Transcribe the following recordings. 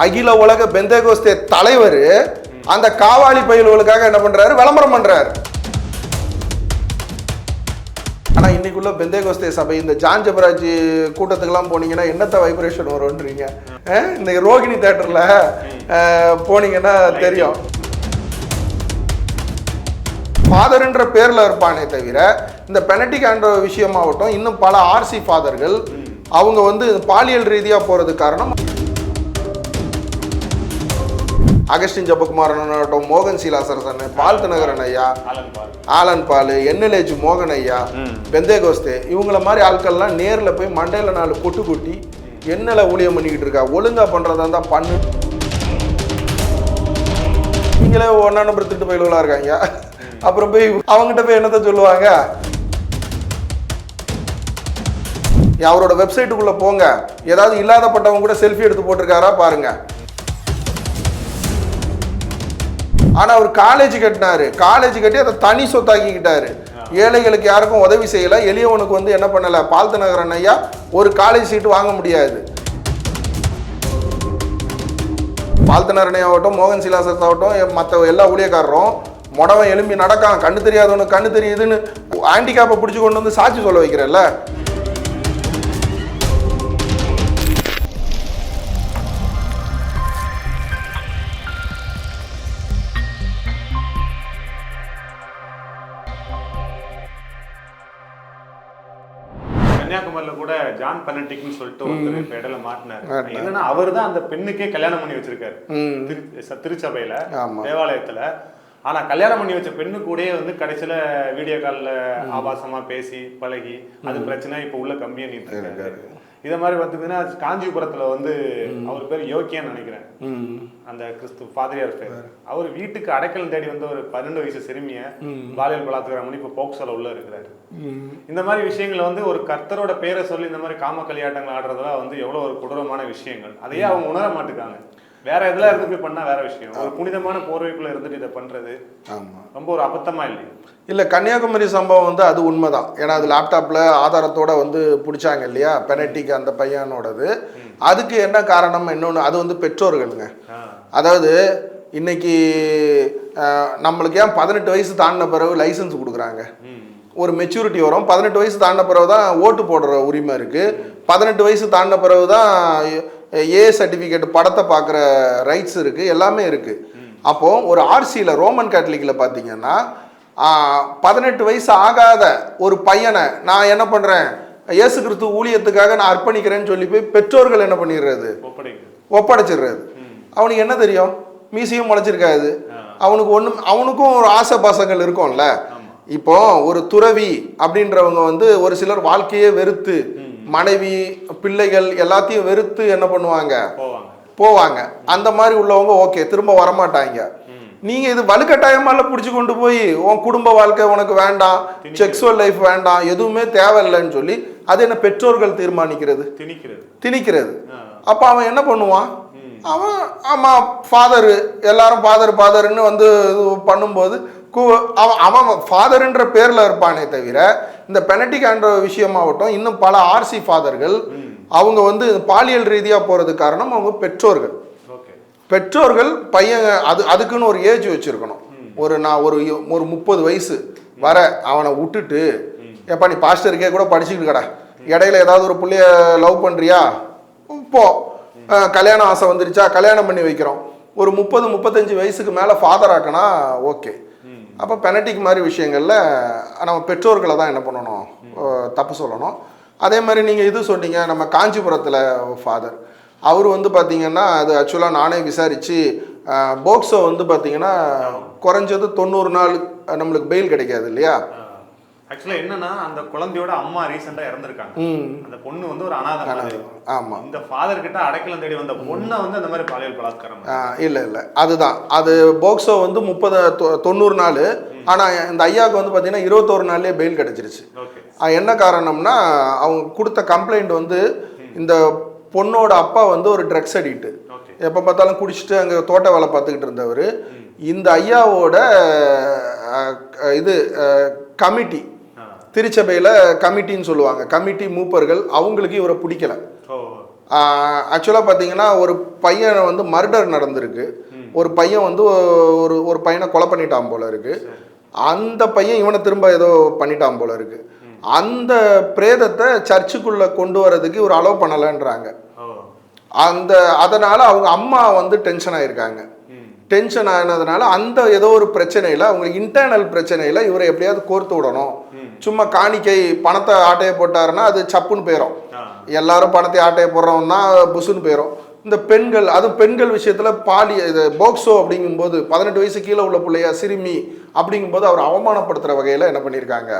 அகில உலக பெந்தேகோஸ்தே தலைவர் அந்த காவாலி பயில்களுக்காக என்ன பண்றாரு, விளம்பரம் பண்றாரு. ஆனா இன்னைக்குள்ள பெந்தேகோஸ்தே சபை இந்த ஜான் ஜெபராஜ் கூட்டத்துக்கெல்லாம் போனீங்கன்னா என்னத்த வைப்ரேஷன் வரும்ன்றீங்க. இந்த ரோகிணி தியேட்டர்ல போனீங்கன்னா தெரியும். ஃபாதர்ன்ற பேர்ல இருப்பானே தவிர இந்த பெனடிக் ஆண்ட்ரோ விஷயமாகட்டும், இன்னும் பல ஆர்சி ஃபாதர்கள் அவங்க வந்து பாலியல் ரீதியா போறது காரணம். அகஸ்டின் ஜெபகுமாரன், மோகன் சீலாசரசன், பால் தினகரன் ஐயா, ஆலன் பால், என்எல்ஏஜ் மோகன் ஐயா, பெந்தேகோஸ்தே, இவங்கள மாதிரி ஆட்கள்லாம் நேரில் போய் மண்டையில் 4 கொட்டு கொட்டி என்னல ஊழியம் பண்ணிக்கிட்டு இருக்கா, ஒழுங்கா பண்றதா தான் பண்ணு. நீங்களே 1 நம்பர் திட்டு பயில்களா இருக்காங்க. அப்புறம் போய் அவங்ககிட்ட போய் என்னத்த சொல்லுவாங்க? அவரோட வெப்சைட்டுக்குள்ள போங்க, ஏதாவது இல்லாதப்பட்டவங்க கூட செல்ஃபி எடுத்து போட்டிருக்காரா பாருங்க. ஆனா அவர் காலேஜ் கட்டினாரு, காலேஜ் கட்டி அதை தனி சொத்தாக்கிக்கிட்டாரு. ஏழைகளுக்கு யாருக்கும் உதவி செய்யல. எளியவனுக்கு வந்து என்ன பண்ணல, பால் தினகரன் ஐயா ஒரு காலேஜ் சீட்டு வாங்க முடியாது. பால் தினகரன் ஆகட்டும், மோகன் சீலாசரஸ் ஆகட்டும், மற்ற எல்லா ஊழியக்காரரும் முடவன் எலும்பி நடக்கான், கண்ணு தெரியாதவனுக்கு கண்ணு தெரியுதுன்னு ஹேண்டிகேப்பை பிடிச்சி கொண்டு வந்து சாட்சி சொல்ல வைக்கிறல்ல. கன்னியாகுமரியில கூட ஜான் பெனடிக்னு சொல்லிட்டு ஒருத்தர் இடையில மாட்டினாரு. என்னன்னா அவர் தான் அந்த பெண்ணுக்கே கல்யாணம் பண்ணி வச்சிருக்காரு திருச்சபையில, தேவாலயத்துல. ஆனா கல்யாணம் பண்ணி வச்ச பெண்ணு கூடயே வந்து கடைசியில வீடியோ கால்ல ஆபாசமா பேசி பழகி அது பிரச்சனை இப்ப உள்ள கம்மியா நீட்டு இருக்காரு. இத மாதிரி பார்த்தீங்கன்னா காஞ்சிபுரத்துல வந்து அவர் பேர் யோக்கியான்னு நினைக்கிறேன், அந்த கிறிஸ்து பாதிரியார் பேர். அவர் வீட்டுக்கு அடைக்கலம் தேடி வந்த ஒரு 12 வயசு சிறுமிய பாலியல் பலாத்காரம் பண்ணி இப்ப போக்சோல உள்ள இருக்கிறாரு. இந்த மாதிரி விஷயங்கள் வந்து ஒரு கர்த்தரோட பேரை சொல்லி இந்த மாதிரி காம கல்யாட்டங்கள் ஆடுறதுலாம் வந்து எவ்வளவு ஒரு கொடூரமான விஷயங்கள். அதையே அவங்க உணர மாட்டுக்காங்க. வேற எதுல இருந்து போய் பண்ணா வேற விஷயம். ஒரு புனிதமான போர்வைக்குள்ள இருந்துட்டு இதை பண்றது ரொம்ப ஒரு அபத்தமா இல்லையா? இல்ல, கன்னியாகுமரி சம்பவம் வந்து அது உண்மைதான். ஏன்னா அது லேப்டாப்ல ஆதாரத்தோட வந்து பிடிச்சாங்க இல்லையா, பெனடிக் அந்த பையனோடது. அதுக்கு என்ன காரணம் இன்னொன்று, அது வந்து பெற்றோர்களுங்க. அதாவது இன்னைக்கு நம்மளுக்கு ஏன் 18 வயசு தாண்டின பிறகு லைசன்ஸ் கொடுக்குறாங்க, ஒரு மெச்சூரிட்டி வரும். 18 வயசு தாண்டின பிறகு தான் ஓட்டு போடுற உரிமை இருக்கு. 18 வயசு தாண்டின பிறகு தான் ஏ சர்டிஃபிகேட் படத்தை பார்க்குற ரைட்ஸ் இருக்குது, எல்லாமே இருக்குது. அப்போது ஒரு ஆர்சியில் ரோமன் கேத்தலிக்கில் பார்த்தீங்கன்னா 18 வயசு ஆகாத ஒரு பையனை நான் என்ன பண்ணுறேன், இயேசு கிறிஸ்து ஊழியத்துக்காக நான் அர்ப்பணிக்கிறேன்னு சொல்லி போய் பெற்றோர்கள் என்ன பண்ணிடுறது, ஒப்படைச்சிடுறது. அவனுக்கு என்ன தெரியும், மீசையும் முளைச்சிருக்காது. அவனுக்கும் ஒரு ஆசை பாசங்கள் இருக்கும்ல. இப்போ ஒரு துறவி அப்படின்றவங்க வந்து ஒரு சிலர் வாழ்க்கையே வெறுத்து, மனைவி பிள்ளைகள் எல்லாத்தையும் வெறுத்து என்ன பண்ணுவாங்க, போவாங்க. அந்த மாதிரி உள்ளவங்க ஓகே, திரும்ப வரமாட்டாங்க. நீங்க இது வலுக்கட்டாயமால பிடிச்சி கொண்டு போய் உன் குடும்ப வாழ்க்கை உனக்கு வேண்டாம், செக்ஸுவல் லைஃப் வேண்டாம், எதுவுமே தேவையில்லைன்னு சொல்லி அது என்ன பெற்றோர்கள் தீர்மானிக்கிறது, திணிக்கிறது. அப்ப அவன் என்ன பண்ணுவான், அவன் ஆமா ஃபாதரு, எல்லாரும் ஃபாதர்னு வந்து பண்ணும்போது அவன் ஃபாதர்ன்ற பேர்ல இருப்பானே தவிர இந்த பெனடிக் ஆண்ட்ரோ விஷயமாகட்டும், இன்னும் பல ஆர்சி ஃபாதர்கள் அவங்க வந்து பாலியல் ரீதியா போறது காரணம் அவங்க பெற்றோர்கள் பையன் அதுக்குன்னு ஒரு ஏஜ் வச்சிருக்கணும். நான் ஒரு 30 வயசு வர அவனை விட்டுட்டு, எப்பா நீ பாஸ்டருக்கே கூட படிச்சுக்கிட்டு கடா, இடையில ஏதாவது ஒரு புள்ளைய லவ் பண்றியா, இப்போ கல்யாணம் ஆசை வந்துருச்சா, கல்யாணம் பண்ணி வைக்கிறோம். ஒரு 30-35 வயசுக்கு மேல ஃபாதர் ஆக்கினா ஓகே. அப்போ பெனடிக் மாதிரி விஷயங்களில் நம்ம பெற்றோர்களை தான் என்ன பண்ணணும், தப்பு சொல்லணும். அதே மாதிரி நீங்கள் இது சொன்னீங்க, நம்ம காஞ்சிபுரத்தில் ஃபாதர் அவர் வந்து பார்த்தீங்கன்னா அது ஆக்சுவலாக நானே விசாரித்து போக்சோ வந்து பார்த்தீங்கன்னா குறைஞ்சது 90 நாள் நம்மளுக்கு பெயில் கிடைக்காது இல்லையா. ஆக்சுவலா என்னன்னா அந்த குழந்தையோட அம்மா ரீசெண்டா இறந்துருக்காங்க. அந்த பொண்ணு வந்து ஒரு அனாதை. ஆமா, இந்த ஃபாதர் கிட்ட அடைக்கலம் தேடி வந்த பொண்ணை வந்து அந்த மாதிரி பாலியல் பலாத்காரம் இல்ல அதுதான். அது போக்சோ வந்து 90 நாள். ஆனா இந்த ஐயாவுக்கு வந்து பாத்தீங்கன்னா 21 நாள்லயே பெயில் கிடைச்சிருச்சு. என்ன காரணம்னா அவங்க கொடுத்த கம்ப்ளைண்ட் வந்து இந்த பொண்ணோட அப்பா வந்து ஒரு ட்ரக்ஸ் அடிக்ட், எப்ப பார்த்தாலும் குடிச்சிட்டு அங்க தோட்ட வேலை பார்த்துக்கிட்டு இருந்தவர். இந்த ஐயாவோட இது கமிட்டி, திருச்சபையில் கமிட்டின்னு சொல்லுவாங்க, கமிட்டி மூப்பர்கள், அவங்களுக்கு இவரை பிடிக்கல. ஆக்சுவலாக பார்த்தீங்கன்னா ஒரு பையனை வந்து மர்டர் நடந்திருக்கு. ஒரு பையன் வந்து ஒரு பையனை கொலை பண்ணிட்டான் போல இருக்கு. அந்த பையன் இவனை திரும்ப ஏதோ பண்ணிட்டான் போல இருக்கு. அந்த பிரேதத்தை சர்ச்சுக்குள்ளே கொண்டு வரதுக்கு இவர் அலோவ் பண்ணலைன்றாங்க. அதனால் அவங்க அம்மா வந்து டென்ஷன் ஆகிருக்காங்க. டென்ஷன் ஆனதுனால அந்த ஏதோ ஒரு பிரச்சனையில் அவங்களுக்கு இன்டர்னல் பிரச்சனையில் இவரை எப்படியாவது கோர்த்து விடணும். சும்மா காணிக்கை பணத்தை ஆட்டையை போட்டாருன்னா அது சப்புன்னு போயிடும். எல்லாரும் பணத்தை ஆட்டையை போடுறவன் தான் புசுன்னு போயிடும். இந்த பெண்கள், அதுவும் பெண்கள் விஷயத்தில் இது போக்சோ அப்படிங்கும்போது 18 வயசு கீழே உள்ள பிள்ளையா சிறுமி அப்படிங்கும்போது அவர் அவமானப்படுத்துகிற வகையில் என்ன பண்ணியிருக்காங்க.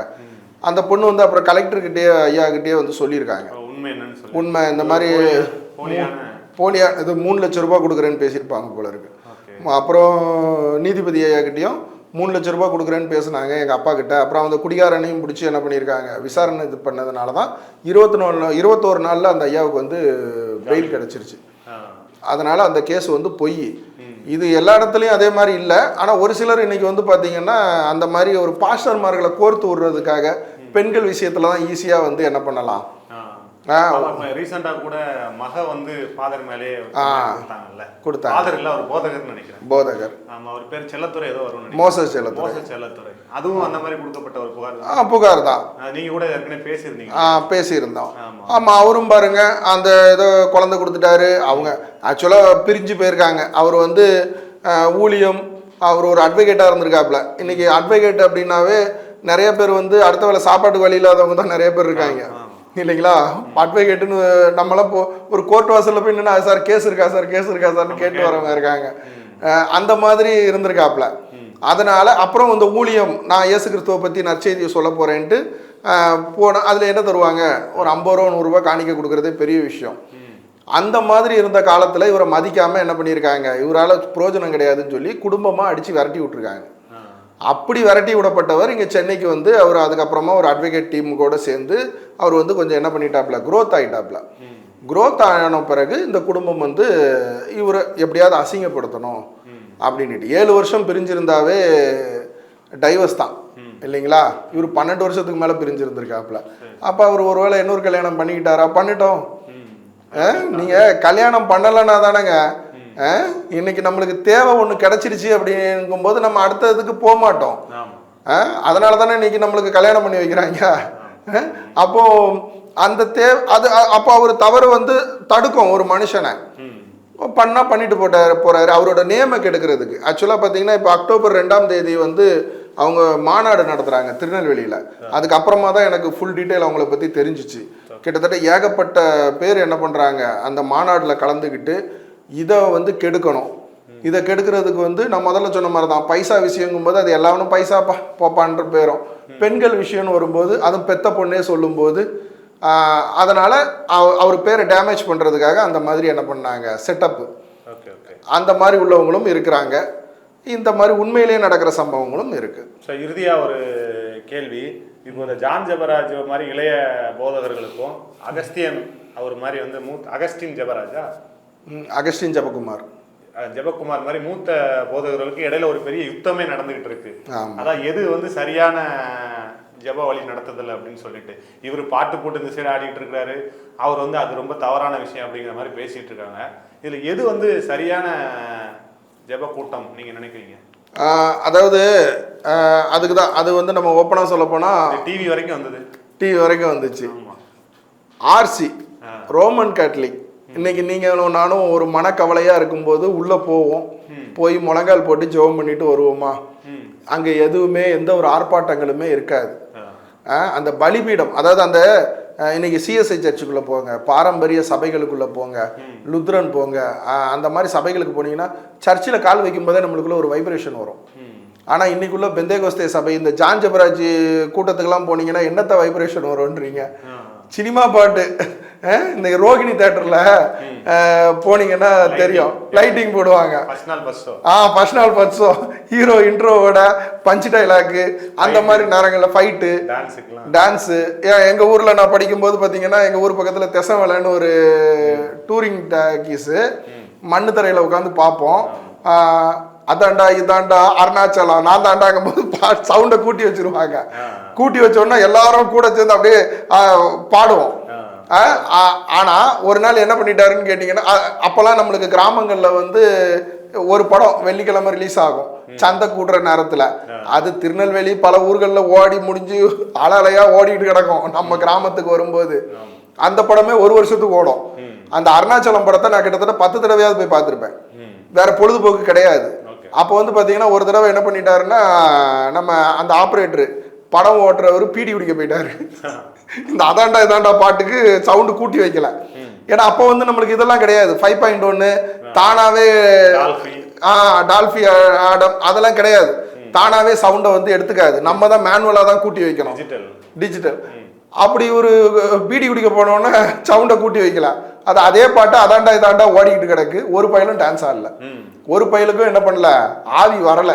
அந்த பொண்ணு வந்து அப்புறம் கலெக்டர்கிட்டே ஐயாக்கிட்டே வந்து சொல்லியிருக்காங்க. உண்மை இந்த மாதிரி போலியா இது 3 லட்ச ரூபா கொடுக்குறேன்னு பேசியிருப்பாங்க போல இருக்கு. அப்புறம் நீதிபதி ஐயாக்கிட்டையும் 3 லட்ச ரூபா கொடுக்குறேன்னு பேசினாங்க எங்கள் அப்பா கிட்ட. அப்புறம் அந்த குடிகாரனையும் பிடிச்சி என்ன பண்ணியிருக்காங்க, விசாரணை இது பண்ணதுனால தான் 21 நாளில் அந்த ஐயாவுக்கு வந்து பெயில் கிடச்சிருச்சு. அதனால் அந்த கேஸ் வந்து பொய். இது எல்லா இடத்துலையும் அதே மாதிரி இல்லை. ஆனால் ஒரு சிலர் இன்னைக்கு வந்து பார்த்தீங்கன்னா அந்த மாதிரி ஒரு பாஸ்டர்மார்களை கோர்த்து விடுறதுக்காக பெண்கள் விஷயத்தில் தான் ஈஸியாக வந்து என்ன பண்ணலாம். ரீசெண்டா கூட மக வந்து ஃபாதர் மேலே கொடுத்தாங்க. ஃபாதர் இல்ல, அவர் போதகர்னு நினைக்கிறேன். போதகர். ஆமா, அவர் பேர் செல்லத்துறை ஏதோ வரும். மோசஸ் செல்லத்துறை. அதுவும் அந்த மாதிரி கொடுக்கப்பட்ட ஒரு புகார் தான். நீங்க கூட ஏற்கனவே பேசியிருந்தோம். ஆமா, அவரும் பாருங்க அந்த ஏதோ குழந்தை கொடுத்துட்டாரு. அவங்க ஆக்சுவலா பிரிஞ்சு போயிருக்காங்க. அவர் வந்து ஊழியம், அவர் ஒரு அட்வொகேட்டா இருந்திருக்காப்ல. இன்னைக்கு அட்வொகேட் அப்படின்னாவே நிறைய பேர் வந்து அடுத்த வேலை சாப்பாட்டுக்கு வழி இல்லாதவங்க தான் நிறைய பேர் இருக்காங்க இல்லைங்களா. அட்வொகேட்டுன்னு நம்மளாம் ஒரு கோர்ட் வாசலில் போய் நின்னா சார் கேஸ் இருக்கா சார்னு கேட்டு வரவங்க இருக்காங்க. அந்த மாதிரி இருந்திருக்காப்புல. அதனால் அப்புறம் இந்த ஊழியம், நான் இயேசு கிறிஸ்துவை பற்றி நற்செய்தியை சொல்ல போகிறேன்ட்டு போனால் அதில் என்ன தருவாங்க, ஒரு 50 ரூபா 100 ரூபா காணிக்க கொடுக்குறதே பெரிய விஷயம். அந்த மாதிரி இருந்த காலத்தில் இவரை மதிக்காமல் என்ன பண்ணியிருக்காங்க, இவரால் பிரயோஜனம் கிடையாதுன்னு சொல்லி குடும்பமாக அடித்து விரட்டி விட்டுருக்காங்க. அப்படி விரட்டி விடப்பட்டவர் இங்கே சென்னைக்கு வந்து அவர் அதுக்கப்புறமா ஒரு அட்வொகேட் டீம் கூட சேர்ந்து அவர் வந்து கொஞ்சம் என்ன பண்ணிட்டாப்ல, க்ரோத் ஆகிட்டாப்ல. க்ரோத் ஆன பிறகு இந்த குடும்பம் வந்து இவரை எப்படியாவது அசிங்கப்படுத்தணும் அப்படின்ட்டு 7 வருஷம் பிரிஞ்சிருந்தாவே டைவர்ஸ் தான் இல்லைங்களா. இவர் 12 வருஷத்துக்கு மேலே பிரிஞ்சிருந்திருக்காப்புல. அப்போ அவர் ஒருவேளை இன்னொரு கல்யாணம் பண்ணிக்கிட்டாரா, பண்ணிட்டோம். நீங்கள் கல்யாணம் பண்ணலைன்னா தானேங்க இன்னைக்கு நம்மளுக்கு தேவை ஒன்று கிடைச்சிருச்சு அப்படிங்கும்போது நம்ம அடுத்ததுக்கு போக மாட்டோம். அதனால தானே இன்னைக்கு நம்மளுக்கு கல்யாணம் பண்ணி வைக்கிறாங்க. அப்போ அந்த அது அப்போ அவர் தவறு வந்து தடுக்கும் ஒரு மனுஷனை. பண்ணிட்டு போறாரு அவரோட நேமை கெடுக்கிறதுக்கு. ஆக்சுவலாக பார்த்தீங்கன்னா இப்போ அக்டோபர் 2ஆம் தேதி வந்து அவங்க மாநாடு நடத்துகிறாங்க திருநெல்வேலியில். அதுக்கப்புறமா தான் எனக்கு ஃபுல் டீட்டெயில் அவங்கள பற்றி தெரிஞ்சிச்சு. கிட்டத்தட்ட ஏகப்பட்ட பேர் என்ன பண்ணுறாங்க அந்த மாநாட்டில் கலந்துக்கிட்டு இதை வந்து கெடுக்கணும். இதை கெடுக்கிறதுக்கு வந்து நான் முதல்ல சொன்ன மாதிரி தான், பைசா விஷயங்கும்போது அது எல்லாரும் பைசா போப்பான்ற பேரும். பெண்கள் விஷயம்னு வரும்போது அதுவும் பெத்த பொண்ணே சொல்லும்போது அதனால் அவர் பேரை டேமேஜ் பண்ணுறதுக்காக அந்த மாதிரி என்ன பண்ணாங்க செட்டப்பு. அந்த மாதிரி உள்ளவங்களும் இருக்கிறாங்க. இந்த மாதிரி உண்மையிலேயே நடக்கிற சம்பவங்களும் இருக்குது. ஸோ இறுதியாக ஒரு கேள்வி, இப்போ இந்த ஜான் ஜெபராஜ் மாதிரி இளைய போதகர்களுக்கும் அகஸ்தியன் அவர் மாதிரி வந்து அகஸ்டின் ஜெபகுமார் மாதிரி மூத்த போதகர்களுக்கு இடையில ஒரு பெரிய யுத்தமே நடந்துகிட்டு இருக்கு. அதான் எது வந்து சரியான ஜெப வழி நடத்துதல் அப்படின்னு சொல்லிட்டு இவர் பாட்டு போட்டு இந்த சைடு ஆடிட்டு இருக்கிறாரு, அவர் வந்து அது ரொம்ப தவறான விஷயம் அப்படிங்கிற மாதிரி பேசிட்டு இருக்காங்க. இதுல எது வந்து சரியான ஜெப கூட்டம் நீங்க நினைக்கிறீங்க? அதாவது அதுக்கு தான் அது வந்து நம்ம ஓப்பனாக சொல்ல போனால் டிவி வரைக்கும் வந்துச்சு. RC Roman Catholic. இன்னைக்கு நீங்களும் நானும் ஒரு மனக்கவலையாக இருக்கும்போது உள்ளே போய் முழங்கால் போட்டு ஜெபம் பண்ணிட்டு வருவோமா? அங்கே எதுவுமே எந்த ஒரு ஆர்ப்பாட்டங்களுமே இருக்காது. அந்த பலிபீடம், அதாவது அந்த இன்னைக்கு சிஎஸ்ஐ சர்ச்சுக்குள்ளே போங்க, பாரம்பரிய சபைகளுக்குள்ளே போங்க, லுத்ரன் போங்க, அந்த மாதிரி சபைகளுக்கு போனீங்கன்னா சர்ச்சில் கால் வைக்கும்போதே நம்மளுக்குள்ள ஒரு வைப்ரேஷன் வரும். ஆனால் இன்னைக்குள்ள பெந்தேகோஸ்தே சபை இந்த ஜான் ஜெபராஜ் கூட்டத்துக்கெல்லாம் போனீங்கன்னா என்னத்த வைப்ரேஷன் வரும்ன்றீங்க. சினிமா பாட்டு இந்த ரோகிணி தியேட்டர்ல போனீங்கன்னா தெரியும், லைட்டிங் போடுவாங்க. ஃபர்ஸ்ட் நாள் ஃபர்ஸ்ட் ஷோ ஹீரோ இன்ட்ரோவோட பஞ்ச் டைலாக்கு அந்த மாதிரி நேரங்களில் ஃபைட்டு டான்ஸு. எங்க ஊர்ல நான் படிக்கும்போது பார்த்தீங்கன்னா எங்க ஊர் பக்கத்துல தெசவலைன்னு ஒரு டூரிங் டாக்கீஸு மண்ணு தரையில உட்காந்து பார்ப்போம். அதாண்டா இதாண்டா அருணாச்சலம் நான் தாண்டாங்கும் போது சவுண்டை கூட்டி வச்சிருவாங்க. கூட்டி வச்சோன்னா எல்லாரும் கூட சேர்ந்து அப்படியே பாடுவோம். ஆனா ஒரு நாள் என்ன பண்ணிட்டாருன்னு கேட்டீங்கன்னா, அப்பெல்லாம் நம்மளுக்கு கிராமங்கள்ல வந்து ஒரு படம் வெள்ளிக்கிழமை ரிலீஸ் ஆகும் சந்தை கூடுற நேரத்துல. அது திருநெல்வேலி பல ஊர்கள்ல ஓடி முடிஞ்சு அலையா ஓடிட்டு கிடக்கும். நம்ம கிராமத்துக்கு வரும்போது அந்த படமே ஒரு வருஷத்துக்கு ஓடும். அந்த அருணாச்சலம் படத்தை நான் கிட்டத்தட்ட 10 தடவையாவது போய் பார்த்துருப்பேன். வேற பொழுதுபோக்கு கிடையாது. அப்போ வந்து பாத்தீங்கன்னா ஒரு தடவை என்ன பண்ணிட்டாருன்னா, நம்ம அந்த ஆப்ரேட்டரு படம் ஓட்டுறவர் பீடி குடிக்க போயிட்டாரு. இந்த அதாண்டா இதாண்டா பாட்டுக்கு சவுண்டு கூட்டி வைக்கல. ஏன்னா அப்போ வந்து நம்மளுக்கு இதெல்லாம் கிடையாது. 5.1 தானாவே டால்ஃபி அதெல்லாம் கிடையாது. தானாவே சவுண்டை வந்து எடுத்துக்காது. நம்ம தான் மேனுவலா தான் கூட்டி வைக்கணும், டிஜிட்டல். அப்படி ஒரு பீடி குடிக்க போனோன்னா சவுண்டை கூட்டி வைக்கலாம். அது அதே பாட்டு அதாண்டா இதாண்டா ஓடிக்கிட்டு கிடக்கு. ஒரு பையலும் டான்ஸ் ஆடல, ஒரு பையலுக்கும் என்ன பண்ணல, ஆவி வரல.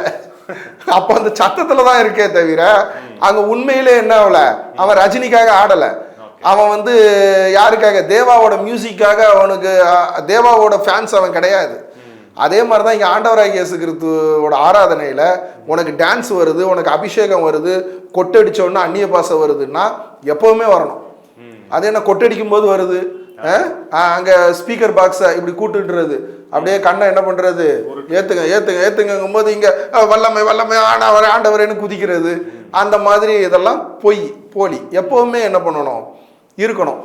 அப்ப அந்த சத்தத்துல தான் இருக்கே தவிர அங்க உண்மையிலே என்ன ஆகல. அவன் ரஜினிக்காக ஆடல, அவன் வந்து யாருக்காக, தேவாவோட மியூசிக்காக. அவனுக்கு தேவாவோட ஃபேன்ஸ் அவன் கிடையாது. அதே மாதிரி தான் இங்கே ஆண்டவராகிய இயேசு கிறிஸ்துவோட ஆராதனையில் உனக்கு டான்ஸ் வருது, உனக்கு அபிஷேகம் வருது, கொட்டடிச்சோன்னா அந்நிய பாசை வருதுன்னா எப்போவுமே வரணும். அது என்ன கொட்டடிக்கும் போது வருது, அங்கே ஸ்பீக்கர் பாக்ஸை இப்படி கூட்டுன்றது, அப்படியே கண்ணை என்ன பண்ணுறது, ஏற்றுங்க ஏற்றுங்க ஏற்றுங்கும் போது இங்கே வல்லமை வல்லமை ஆண்டவரேன்னு குதிக்கிறது. அந்த மாதிரி இதெல்லாம் பொய் போலி. எப்போவுமே என்ன பண்ணணும், இருக்கணும்.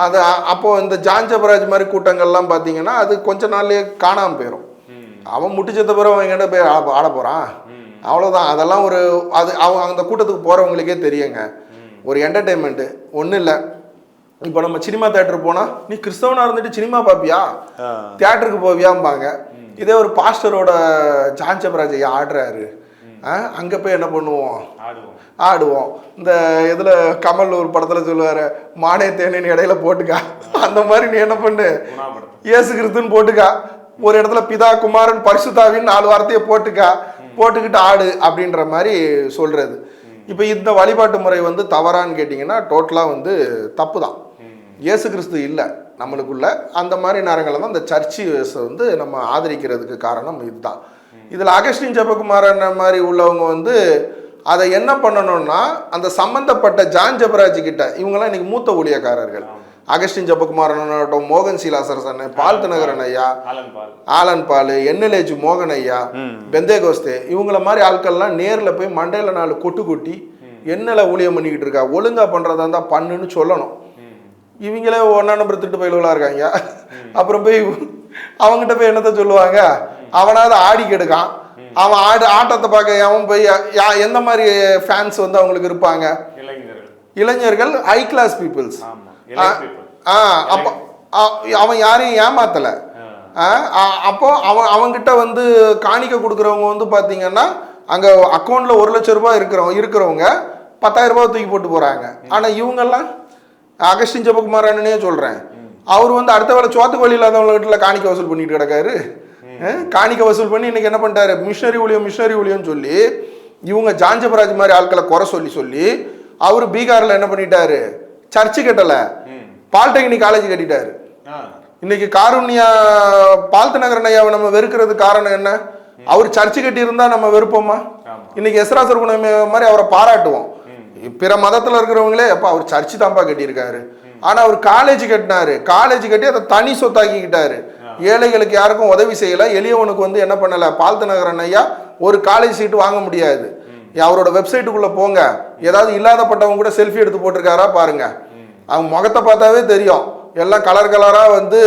அது அப்போது இந்த ஜான் ஜபராஜ் மாதிரி கூட்டங்கள்லாம் பார்த்தீங்கன்னா அது கொஞ்ச நாள்லேயே காணாமல் போயிடும். அவன் முட்டிச்சத்த பிறகு அவன் எங்கிட்ட போய் ஆட போகிறான், அவ்வளோதான். அதெல்லாம் ஒரு அது அவங்க அந்த கூட்டத்துக்கு போகிறவங்களுக்கே தெரியுங்க. ஒரு என்டர்டெயின்மெண்ட்டு ஒன்றும் இல்லை. இப்போ நம்ம சினிமா தேட்டருக்கு போனால், நீ கிறிஸ்தவனாக இருந்துட்டு சினிமா பார்ப்பியா, தியேட்டருக்கு போவியாம்பாங்க. இதே ஒரு பாஸ்டரோட ஜான் ஜபராஜ் ஆடுறாரு, அங்கே போய் என்ன பண்ணுவோம், ஆடுவோம். இந்த இதில் கமல் ஒரு படத்தில் சொல்லுவார், மானே தேனேன்னு இடையில போட்டுக்கா. அந்த மாதிரி நீ என்ன பண்ணு, இயேசு கிறிஸ்துன்னு போட்டுக்கா. ஒரு இடத்துல பிதா குமாரன் பரிசுத்தாவின்னு 4 வார்த்தையை போட்டுக்கா, போட்டுக்கிட்டு ஆடு அப்படின்ற மாதிரி சொல்றது. இப்போ இந்த வழிபாட்டு முறை வந்து தவறான்னு கேட்டிங்கன்னா டோட்டலாக வந்து தப்பு தான். இயேசு கிறிஸ்து இல்லை நம்மளுக்குள்ள. அந்த மாதிரி நேரங்களில் தான் இந்த சர்ச்சு வந்து நம்ம ஆதரிக்கிறதுக்கு காரணம் இதுதான். இதில் அகஸ்டின் ஜெபகுமாரன் மாதிரி உள்ளவங்க வந்து அதை என்ன பண்ணணும்னா, அந்த சம்பந்தப்பட்ட ஜான் ஜபராஜ் கிட்ட, இவங்கெல்லாம் இன்னைக்கு மூத்த ஊழியக்காரர்கள், அகஸ்டின் ஜெபகுமாரன், மோகன் சீலாசரசன், பால் தினகரன் ஐயா, ஆலன் பால், என்எல்ஏஜ் மோகன் ஐயா, பெந்தேகோஸ்தே, இவங்கள மாதிரி ஆட்கள்லாம் நேரில் போய் மண்டையில் 4 கொட்டு கொட்டி என்னல ஊழியம் பண்ணிக்கிட்டு இருக்கா, ஒழுங்கா பண்ணுறதா இருந்தால் பண்ணுன்னு சொல்லணும். இவங்களே ஒன்றா நம்பர் திட்டு பயிலுவலாக இருக்காங்க. அப்புறம் போய் அவங்ககிட்ட போய் என்னத்த சொல்லுவாங்க, அவனாவது ஆடி கெடுக்கான், அவன் ஆட்டத்தை பார்க்க அவன் போய் எந்த மாதிரி ஃபேன்ஸ் வந்து அவங்களுக்கு இருப்பாங்க, இளைஞர்கள், ஹை கிளாஸ் பீப்புள்ஸ். அப்போ அவன் யாரையும் ஏமாத்தலை. அப்போ அவன்கிட்ட வந்து காணிக்க கொடுக்குறவங்க வந்து பார்த்தீங்கன்னா அங்கே அக்கௌண்ட்டில் 1 லட்சம் ரூபாய் இருக்கிறவங்க 10,000 ரூபாய் தூக்கி போட்டு போகிறாங்க. ஆனால் இவங்கெல்லாம் அகஸ்டின் ஜெபகுமாரனே சொல்கிறேன், அவர் வந்து அடுத்த வேலை சோத்துக்கு வழி இல்லாதவங்ககிட்ட காணிக்க வசூல் பண்ணிட்டு கிடக்காரு. காணிக்க வசூல் பண்ணி இன்னைக்கு என்ன பண்ணிட்டாரு, மிஷினரி ஊழியம்னு சொல்லி இவங்க ஜான் ஜபராஜ் மாதிரி ஆட்களை குறை சொல்லி அவரு பீகாரில் என்ன பண்ணிட்டாரு, சர்ச்சு கட்டலை, பாலிடெக்னிக் காலேஜ் கட்டிட்டாரு. இன்னைக்கு காருண்யா பால் தினகரன் ஐயாவை நம்ம வெறுக்கிறது காரணம் என்ன, அவர் சர்ச்சு கட்டி இருந்தா நம்ம வெறுப்போமா? இன்னைக்கு எஸ்ராசர் குணம் மாதிரி அவரை பாராட்டுவோம். பிற மதத்தில் இருக்கிறவங்களே எப்போ அவர் சர்ச்சு தான்ப்பா கட்டியிருக்காரு, ஆனால் அவர் காலேஜ் கட்டினாரு, காலேஜ் கட்டி அதை தனி சொத்தாக்கிக்கிட்டாரு. ஏழைகளுக்கு யாருக்கும் உதவி செய்யலை, எளியவனுக்கு வந்து என்ன பண்ணலை. பால் தினகரன் ஐயா ஒரு காலேஜ் சீட்டு வாங்க முடியாது. அவரோட வெப்சைட்டுக்குள்ளே போங்க, ஏதாவது இல்லாதப்பட்டவங்க கூட செல்ஃபி எடுத்து போட்டிருக்காரா பாருங்க, அவங்க முகத்தை பார்த்தாவே தெரியும். எல்லாம் கலராக வந்து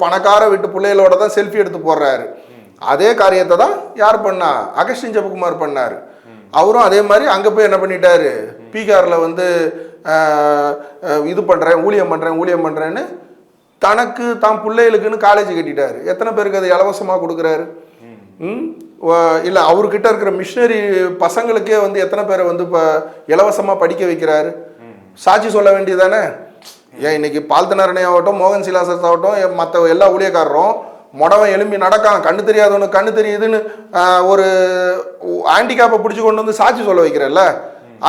பணக்கார வீட்டு பிள்ளைகளோட தான் செல்ஃபி எடுத்து போடுறாரு. அதே காரியத்தை தான் யார் பண்ணா, அகஸ்டின் ஜெபகுமார் பண்ணார். அவரும் அதே மாதிரி அங்கே போய் என்ன பண்ணிட்டாரு, பீகாரில் வந்து இது பண்ணுறேன் ஊழியம் பண்ணுறேன்னு தனக்கு தான் பிள்ளைகளுக்குன்னு காலேஜ் கட்டிட்டாரு. எத்தனை பேருக்கு அதை இலவசமாக கொடுக்குறாரு? இல்லை அவர்கிட்ட இருக்கிற மிஷினரி பசங்களுக்கே வந்து எத்தனை பேரை வந்து இப்போ இலவசமாக படிக்க வைக்கிறாரு? சாட்சி சொல்ல வேண்டியதானே. ஏன் இன்னைக்கு பால் தினகரன் ஆகட்டும், மோகன் சீலாசஸ் ஆகட்டும், மற்ற எல்லா ஊழியக்காரரும் மொடவன் எலும்பி நடக்கான், கண்ணு தெரியாதவனுக்கு கண்ணு தெரியுதுன்னு ஒரு ஹேண்டிகேப்பை பிடிச்சி கொண்டு வந்து சாட்சி சொல்ல வைக்கிறல்ல.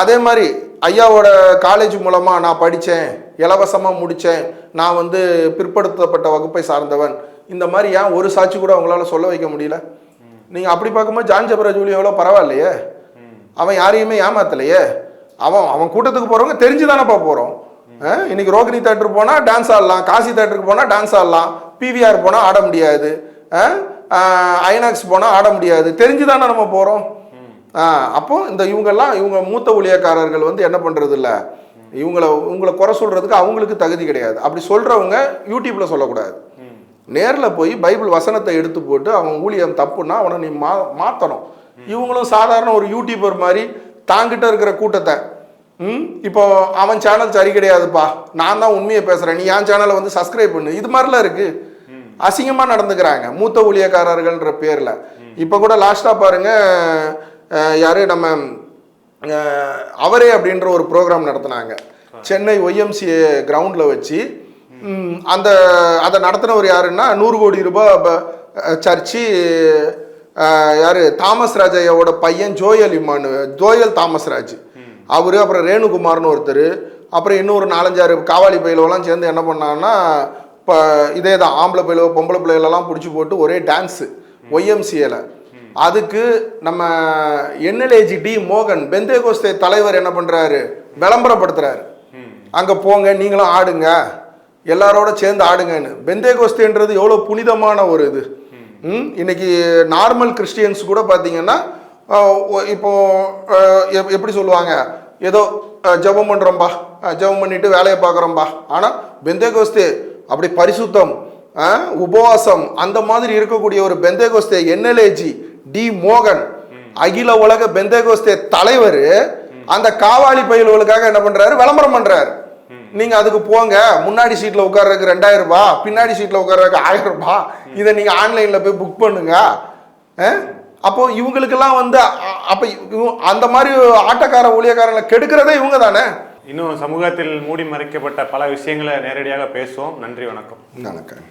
அதே மாதிரி ஐயாவோட காலேஜ் மூலமாக நான் படித்தேன், இலவசமாக முடித்தேன், நான் வந்து பிற்படுத்தப்பட்ட வகுப்பை சார்ந்தவன், இந்த மாதிரி ஏன் ஒரு சாட்சி கூட அவங்களால சொல்ல வைக்க முடியல? நீங்கள் அப்படி பார்க்கும்போது ஜான் ஜபராஜ் ஊழியம் எவ்வளோ பரவாயில்லையே. அவன் யாரையுமே ஏமாத்தலையே. அவன் கூட்டத்துக்கு போகிறவங்க தெரிஞ்சு தானேப்பா போகிறோம். இன்னைக்கு ரோகிணி தேட்டர் போனால் டான்ஸ் ஆடலாம், காசி தேட்டருக்கு போனால் டான்ஸ் ஆடலாம், பிவிஆர் போனால் ஆட முடியாது, ஐநாக்ஸ் போனால் ஆட முடியாது. தெரிஞ்சு தானே நம்ம போகிறோம். அப்போ இவங்க மூத்த ஊழியக்காரர்கள் வந்து என்ன பண்ணுறது இல்லை, இவங்களை குறை சொல்கிறதுக்கு அவங்களுக்கு தகுதி கிடையாது. அப்படி சொல்கிறவங்க யூடியூப்பில் சொல்லக்கூடாது. நேரில் போய் பைபிள் வசனத்தை எடுத்து போட்டு அவன் ஊழியம் தப்புன்னா அவனை நீ மாற்றணும். இவங்களும் சாதாரண ஒரு யூடியூபர் மாதிரி தாங்கிட்ட இருக்கிற கூட்டத்தை இப்போ அவன் சேனல் சரி கிடையாதுப்பா, நான் தான் உண்மையை பேசுகிறேன், நீ என் சேனலை வந்து சப்ஸ்கிரைப் பண்ணு, இது மாதிரிலாம் இருக்குது. அசிங்கமாக நடந்துக்கிறாங்க மூத்த ஊழியக்காரர்கள்ன்ற பேரில். இப்போ கூட லாஸ்ட்டாக பாருங்கள், யார் நம்ம அவரே அப்படின்ற ஒரு ப்ரோக்ராம் நடத்தினாங்க சென்னை ஒய்எம்சிஏ கிரவுண்டில் வச்சு. அதை நடத்தினவர் யாருன்னா 100 கோடி ரூபாய் சர்ச்சு யார் தாமஸ் ராஜையோட பையன் ஜோயல் தாமஸ் ராஜ் அவர், அப்புறம் ரேணுகுமார்னு ஒருத்தர், அப்புறம் இன்னொரு 4-5 காவாலி பயிலவெல்லாம் சேர்ந்து என்ன பண்ணாங்கன்னா இப்போ இதே தான் ஆம்பளை பயிலவோ பொம்பளை பிள்ளைகளெல்லாம் பிடிச்சி போட்டு ஒரே டான்ஸு ஒய்எம்சிஏல. அதுக்கு நம்ம என்எல்ஏஜி டி மோகன் பெந்தேகோஸ்தே தலைவர் என்ன பண்ணுறாரு, விளம்பரப்படுத்துறாரு. அங்கே போங்க நீங்களும் ஆடுங்க, எல்லாரோட சேர்ந்து ஆடுங்கன்னு. பெந்தேகோஸ்தேன்றது எவ்வளோ புனிதமான ஒரு இது. இன்னைக்கு நார்மல் கிறிஸ்டியன்ஸ் கூட பார்த்தீங்கன்னா இப்போ எப்படி சொல்லுவாங்க, ஏதோ ஜெபம் பண்ணுறோம்பா, ஜெபம் பண்ணிட்டு வேலையை பார்க்குறோம்பா. ஆனால் பெந்தேகோஸ்தே அப்படி பரிசுத்தம், உபவாசம் அந்த மாதிரி இருக்கக்கூடிய ஒரு பெந்தேகோஸ்தே என்எல்ஏஜி டி மோகன், அகில உலக பெந்தேகோஸ்தே தலைவர், அந்த காவாலி பயில்களுக்காக என்ன பண்றாரு, விளம்பரம் பண்றாரு. நீங்க அதுக்கு போங்க, முன்னாடி சீட்ல உட்கார்றதுக்கு 2000 ரூபாய், பின்னாடி சீட்ல உட்கார்றதுக்கு 1000 ரூபாய், இதை நீங்க ஆன்லைன்ல போய் புக் பண்ணுங்க. அப்போ இவங்களுக்கெல்லாம் வந்து அப்ப அந்த மாதிரி ஆட்டக்கார ஊழியக்காரங்களை கெடுக்கிறதே இவங்க தானே. இன்னும் சமூகத்தில் மூடி மறைக்கப்பட்ட பல விஷயங்களை நேரடியாக பேசுவோம். நன்றி, வணக்கம். வணக்கம்.